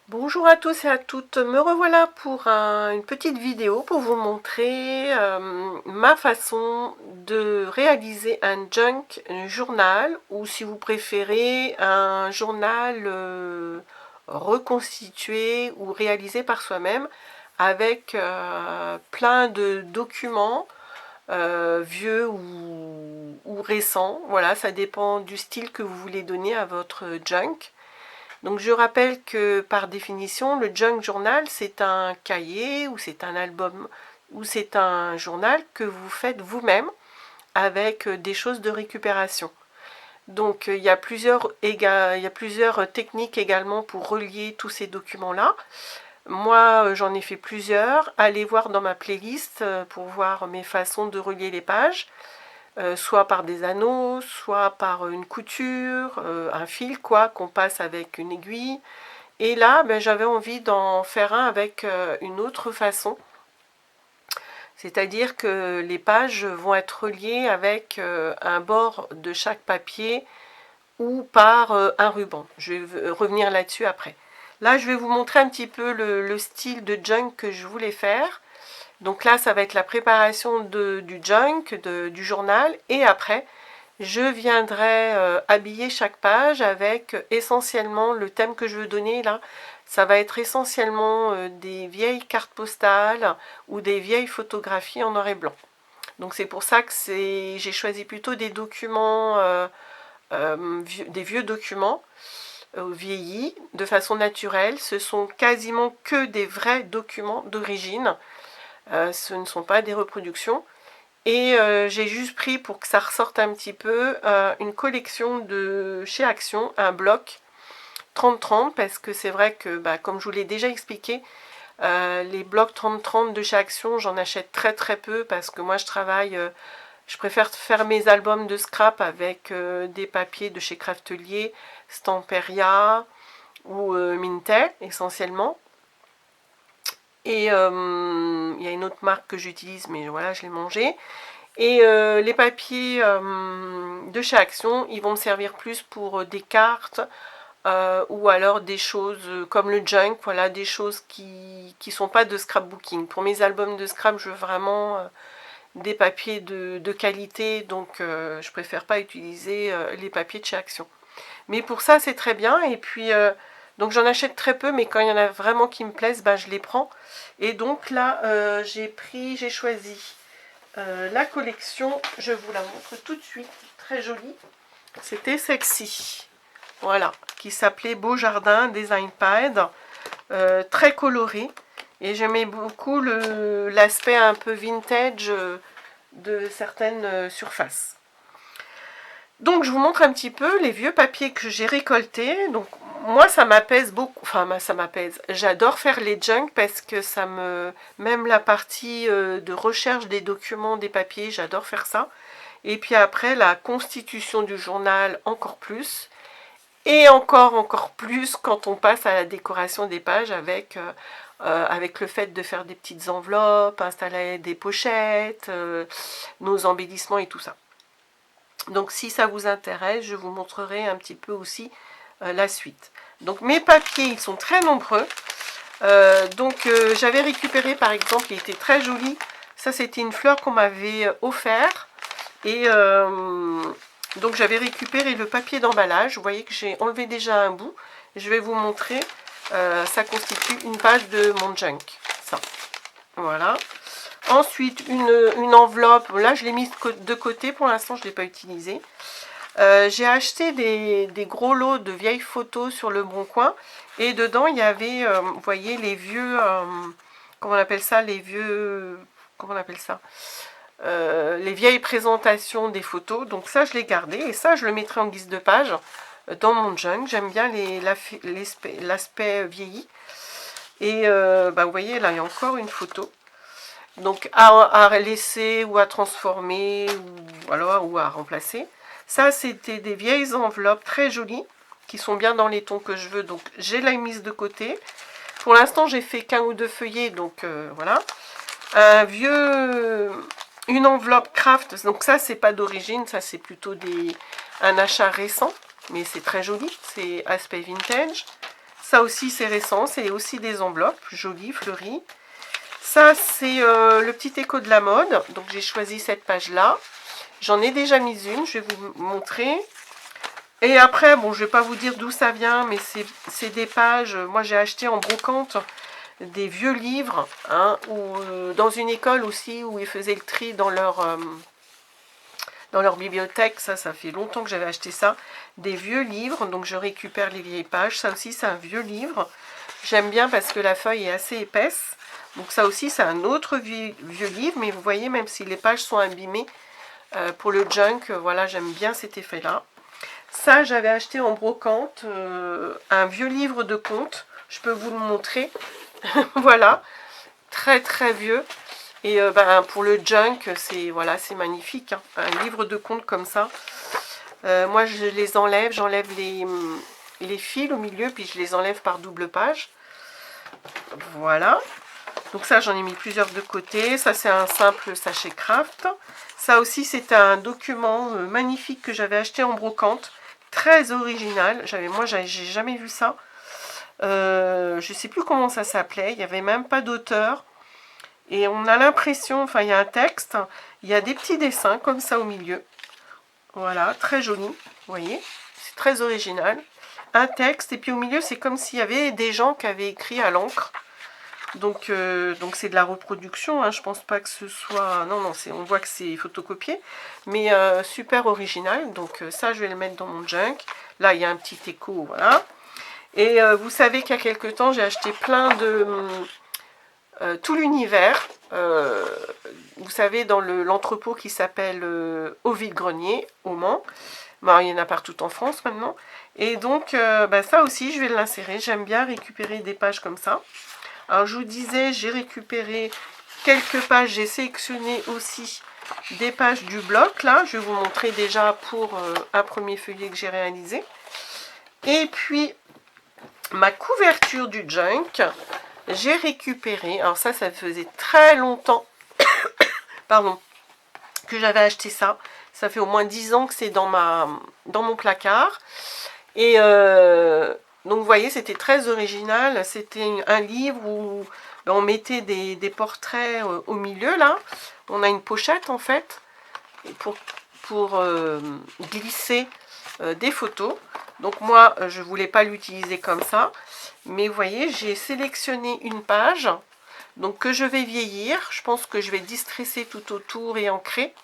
Bonjour à tous et à toutes, me revoilà pour une petite vidéo pour vous montrer ma façon de réaliser un junk journal ou si vous préférez un journal reconstitué ou réalisé par soi-même avec plein de documents vieux ou récents. Voilà, ça dépend du style que vous voulez donner à votre junk. Donc je rappelle que par définition, le junk journal, c'est un cahier ou c'est un album ou c'est un journal que vous faites vous-même avec des choses de récupération. Donc il y a plusieurs techniques également pour relier tous ces documents-là. Moi, j'en ai fait plusieurs. Allez voir dans ma playlist pour voir mes façons de relier les pages. Soit par des anneaux, soit par une couture, un fil quoi, qu'on passe avec une aiguille. Et là, j'avais envie d'en faire un avec une autre façon. C'est-à-dire que les pages vont être reliées avec un bord de chaque papier ou par un ruban. Je vais revenir là-dessus après. Là, je vais vous montrer un petit peu le style de junk que je voulais faire. Donc là, ça va être la préparation du junk, du journal. Et après, je viendrai habiller chaque page avec essentiellement le thème que je veux donner là. Ça va être essentiellement des vieilles cartes postales ou des vieilles photographies en noir et blanc. Donc c'est pour ça que j'ai choisi plutôt des documents, des vieux documents vieillis de façon naturelle. Ce sont quasiment que des vrais documents d'origine. Ce ne sont pas des reproductions. Et j'ai juste pris, pour que ça ressorte un petit peu, une collection de chez Action, un bloc 30-30, parce que c'est vrai que, comme je vous l'ai déjà expliqué, les blocs 30-30 de chez Action, j'en achète très très peu, parce que moi je travaille, je préfère faire mes albums de scrap avec des papiers de chez Craftelier, Stamperia ou Mintel, essentiellement. Et il y a une autre marque que j'utilise, mais voilà, je l'ai mangée. Et les papiers de chez Action, ils vont me servir plus pour des cartes ou alors des choses comme le junk, voilà, des choses qui sont pas de scrapbooking. Pour mes albums de scrap, je veux vraiment des papiers de qualité, donc je préfère pas utiliser les papiers de chez Action. Mais pour ça, c'est très bien. Et puis, donc j'en achète très peu, mais quand il y en a vraiment qui me plaisent, je les prends. Et donc là, j'ai choisi la collection, je vous la montre tout de suite, très jolie. C'était Sexy, voilà, qui s'appelait Beau Jardin Design Pad, très coloré. Et j'aimais beaucoup l'aspect un peu vintage de certaines surfaces. Donc je vous montre un petit peu les vieux papiers que j'ai récoltés. Donc moi ça m'apaise beaucoup, enfin ça m'apaise. J'adore faire les junk parce que ça me... Même la partie de recherche des documents, des papiers, j'adore faire ça. Et puis après la constitution du journal encore plus. Et encore plus quand on passe à la décoration des pages avec le fait de faire des petites enveloppes, installer des pochettes, nos embellissements et tout ça. Donc si ça vous intéresse, je vous montrerai un petit peu aussi la suite. Donc mes papiers, ils sont très nombreux. J'avais récupéré par exemple, il était très joli. Ça c'était une fleur qu'on m'avait offert. Et donc j'avais récupéré le papier d'emballage. Vous voyez que j'ai enlevé déjà un bout. Je vais vous montrer. Ça constitue une page de mon junk. Ça. Voilà. Ensuite, une enveloppe. Là, je l'ai mise de côté. Pour l'instant, je ne l'ai pas utilisée. J'ai acheté des gros lots de vieilles photos sur le Bon Coin. Et dedans, il y avait, vous voyez, les vieux... comment on appelle ça? Les vieux... Comment on appelle ça? Les vieilles présentations des photos. Donc ça, je l'ai gardé. Et ça, je le mettrai en guise de page dans mon junk. J'aime bien l'aspect vieilli. Et vous voyez, là, il y a encore une photo. Donc à laisser ou à transformer ou à remplacer. Ça, c'était des vieilles enveloppes très jolies qui sont bien dans les tons que je veux. Donc j'ai la mise de côté. Pour l'instant, j'ai fait qu'un ou deux feuillets. Donc voilà. Une enveloppe craft. Donc ça, c'est pas d'origine. Ça, c'est plutôt un achat récent. Mais c'est très joli. C'est aspect vintage. Ça aussi, c'est récent. C'est aussi des enveloppes jolies, fleuries. Ça, c'est le petit écho de la mode. Donc, j'ai choisi cette page-là. J'en ai déjà mis une. Je vais vous montrer. Et après, bon, je ne vais pas vous dire d'où ça vient, mais c'est des pages. Moi, j'ai acheté en brocante des vieux livres, hein, ou dans une école aussi, où ils faisaient le tri dans leur bibliothèque. Ça fait longtemps que j'avais acheté ça. Des vieux livres, donc je récupère les vieilles pages. Ça aussi, c'est un vieux livre. J'aime bien parce que la feuille est assez épaisse. Donc ça aussi, c'est un autre vieux livre, mais vous voyez, même si les pages sont abîmées, pour le junk, voilà, j'aime bien cet effet-là. Ça, j'avais acheté en brocante un vieux livre de contes. Je peux vous le montrer. Voilà, très très vieux. Et ben, pour le junk, c'est voilà, c'est magnifique, hein. Un livre de contes comme ça. Moi, je les enlève. J'enlève les fils au milieu, puis je les enlève par double page. Voilà. Donc ça, j'en ai mis plusieurs de côté. Ça, c'est un simple sachet craft. Ça aussi, c'est un document magnifique que j'avais acheté en brocante. Très original. Moi, j'ai jamais vu ça. Je ne sais plus comment ça s'appelait. Il n'y avait même pas d'auteur. Et on a l'impression, enfin, il y a un texte. Il y a des petits dessins comme ça au milieu. Voilà, très joli. Vous voyez, c'est très original. Un texte. Et puis au milieu, c'est comme s'il y avait des gens qui avaient écrit à l'encre. Donc c'est de la reproduction, hein. Je pense pas que ce soit... Non, on voit que c'est photocopié. Mais super original. Donc ça, je vais le mettre dans mon junk. Là, il y a un petit écho, voilà. Et vous savez qu'il y a quelques temps, j'ai acheté plein de... tout l'univers. Vous savez, dans l'entrepôt qui s'appelle Au Vide-Grenier, au Mans. Bon, il y en a partout en France maintenant. Et donc, bah, ça aussi, je vais l'insérer. J'aime bien récupérer des pages comme ça. Alors, je vous disais, j'ai récupéré quelques pages. J'ai sélectionné aussi des pages du bloc. Là, je vais vous montrer déjà pour un premier feuillet que j'ai réalisé. Et puis, ma couverture du junk, j'ai récupéré. Alors ça faisait très longtemps pardon, que j'avais acheté ça. Ça fait au moins 10 ans que c'est dans mon placard. Et donc vous voyez, c'était très original. C'était un livre où on mettait des portraits au milieu là. On a une pochette en fait pour glisser des photos. Donc moi, je voulais pas l'utiliser comme ça. Mais vous voyez, j'ai sélectionné une page donc que je vais vieillir. Je pense que je vais distresser tout autour et ancrer.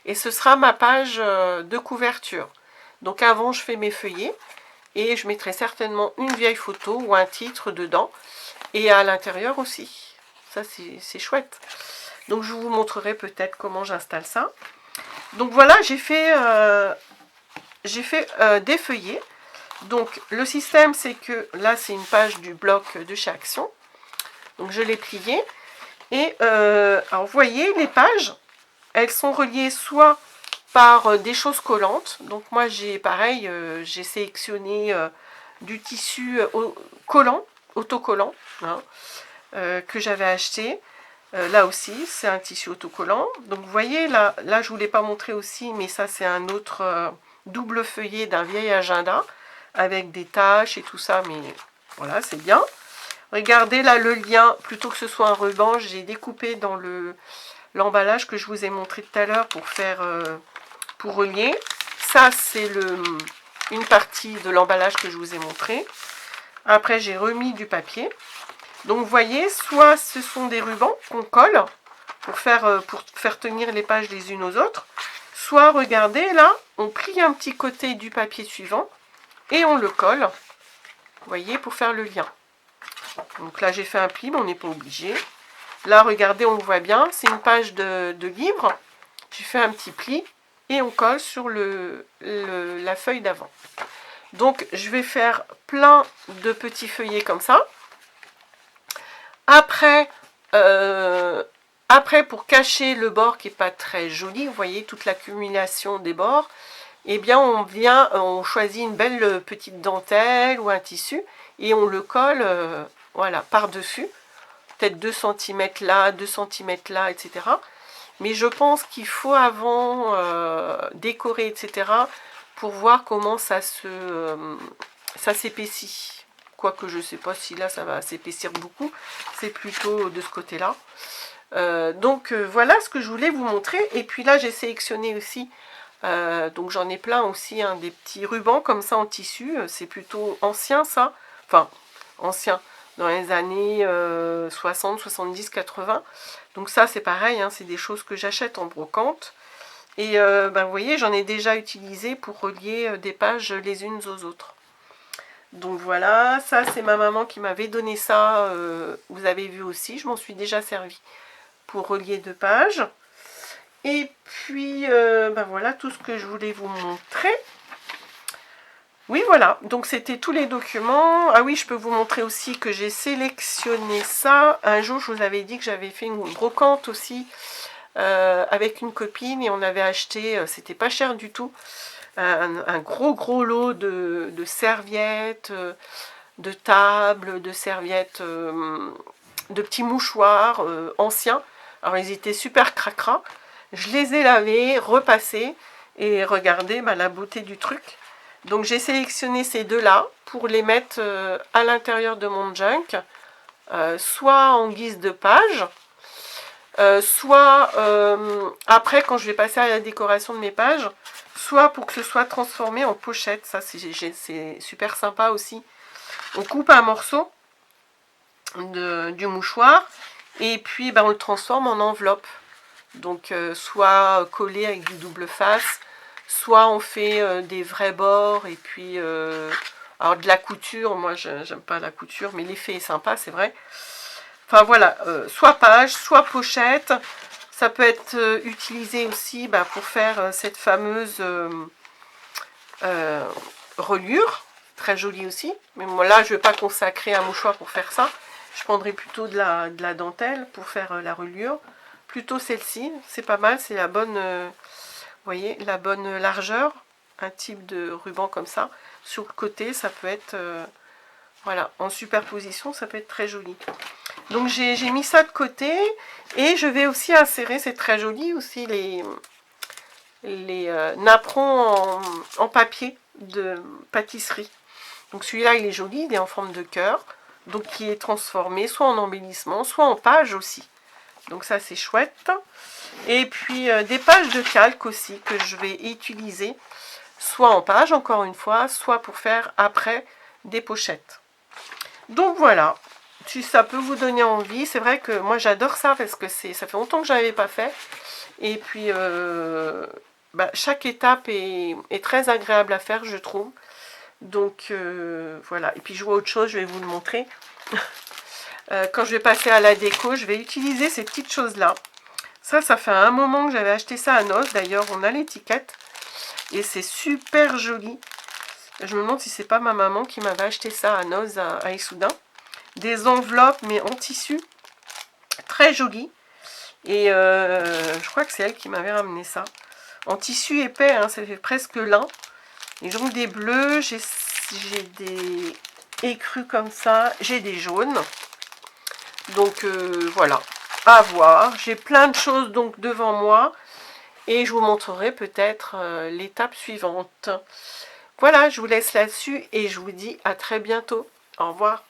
Et ce sera ma page de couverture. Donc avant, je fais mes feuillets. Et je mettrai certainement une vieille photo ou un titre dedans. Et à l'intérieur aussi. Ça, c'est chouette. Donc, je vous montrerai peut-être comment j'installe ça. Donc, voilà, j'ai fait des feuillets. Donc, le système, c'est que là, c'est une page du bloc de chez Action. Donc, je l'ai plié. Et, alors, vous voyez, les pages, elles sont reliées soit par des choses collantes. Donc moi j'ai pareil, j'ai sélectionné du tissu collant, autocollant, hein, que j'avais acheté. Là aussi c'est un tissu autocollant. Donc vous voyez là je ne vous l'ai pas montré aussi, mais ça c'est un autre double feuillet d'un vieil agenda avec des taches et tout ça, mais voilà, c'est bien. Regardez là le lien, plutôt que ce soit un ruban, j'ai découpé dans l'emballage que je vous ai montré tout à l'heure pour faire... pour relier. Ça, c'est une partie de l'emballage que je vous ai montré. Après, j'ai remis du papier. Donc, vous voyez, soit ce sont des rubans qu'on colle pour faire tenir les pages les unes aux autres. Soit, regardez, là, on plie un petit côté du papier suivant et on le colle, vous voyez, pour faire le lien. Donc là, j'ai fait un pli, mais on n'est pas obligé. Là, regardez, on le voit bien, c'est une page de livre. J'ai fait un petit pli. Et on colle sur la feuille d'avant. Donc, je vais faire plein de petits feuillets comme ça. Après, pour cacher le bord qui n'est pas très joli, vous voyez toute l'accumulation des bords, eh bien, on choisit une belle petite dentelle ou un tissu et on le colle, voilà, par-dessus. Peut-être 2 cm là, 2 cm là, etc. Mais je pense qu'il faut avant décorer, etc. pour voir comment ça s'épaissit. quoique je sais pas si là ça va s'épaissir beaucoup, c'est plutôt de ce côté là. Donc voilà ce que je voulais vous montrer. Et puis là j'ai sélectionné aussi, donc j'en ai plein aussi, hein, des petits rubans comme ça en tissu. C'est plutôt ancien ça, enfin ancien, dans les années 60, 70, 80. Donc ça c'est pareil, hein, c'est des choses que j'achète en brocante. Et ben, vous voyez, j'en ai déjà utilisé pour relier des pages les unes aux autres. Donc voilà, ça c'est ma maman qui m'avait donné ça, vous avez vu aussi, je m'en suis déjà servi pour relier deux pages. Et puis, ben voilà tout ce que je voulais vous montrer. Oui, voilà, donc c'était tous les documents. Ah oui, je peux vous montrer aussi que j'ai sélectionné ça. Un jour, je vous avais dit que j'avais fait une brocante aussi avec une copine et on avait acheté, c'était pas cher du tout, un gros lot de serviettes, de tables, de serviettes, de petits mouchoirs anciens. Alors ils étaient super cracra. Je les ai lavés, repassés et regardez la beauté du truc. Donc j'ai sélectionné ces deux-là pour les mettre à l'intérieur de mon junk, soit en guise de page, soit après quand je vais passer à la décoration de mes pages, soit pour que ce soit transformé en pochette. Ça c'est super sympa aussi. On coupe un morceau du mouchoir et puis ben, on le transforme en enveloppe. Donc soit collé avec du double face, soit on fait des vrais bords et puis alors de la couture. Moi j'aime pas la couture, mais l'effet est sympa, c'est vrai. Enfin voilà, soit page, soit pochette. Ça peut être utilisé aussi pour faire cette fameuse reliure, très jolie aussi. Mais moi là je ne vais pas consacrer un mouchoir pour faire ça. Je prendrai plutôt de la dentelle pour faire la reliure. Plutôt celle-ci, c'est pas mal, c'est la bonne, vous voyez, la bonne largeur. Un type de ruban comme ça. Sur le côté, ça peut être, voilà, en superposition, ça peut être très joli. Donc j'ai mis ça de côté et je vais aussi insérer, c'est très joli aussi, les napperons en papier de pâtisserie. Donc celui-là, il est joli, il est en forme de cœur, donc qui est transformé soit en embellissement, soit en page aussi. Donc ça, c'est chouette. Et puis des pages de calque aussi que je vais utiliser, soit en page, encore une fois, soit pour faire après des pochettes. Donc voilà, si ça peut vous donner envie, c'est vrai que moi j'adore ça parce que ça fait longtemps que je n'avais pas fait. Et puis chaque étape est très agréable à faire, je trouve. Donc voilà, et puis je vois autre chose, je vais vous le montrer. Quand je vais passer à la déco, je vais utiliser ces petites choses-là. Ça fait un moment que j'avais acheté ça à Noz. D'ailleurs, on a l'étiquette. Et c'est super joli. Je me demande si c'est pas ma maman qui m'avait acheté ça à Noz, à Issoudun. Des enveloppes, mais en tissu. Très jolies. Et je crois que c'est elle qui m'avait ramené ça. En tissu épais, hein, ça fait presque lin. Et donc des bleus, j'ai des écrus comme ça. J'ai des jaunes. Donc voilà, à voir. J'ai plein de choses donc devant moi. Et je vous montrerai peut-être l'étape suivante. Voilà, je vous laisse là-dessus et je vous dis à très bientôt. Au revoir.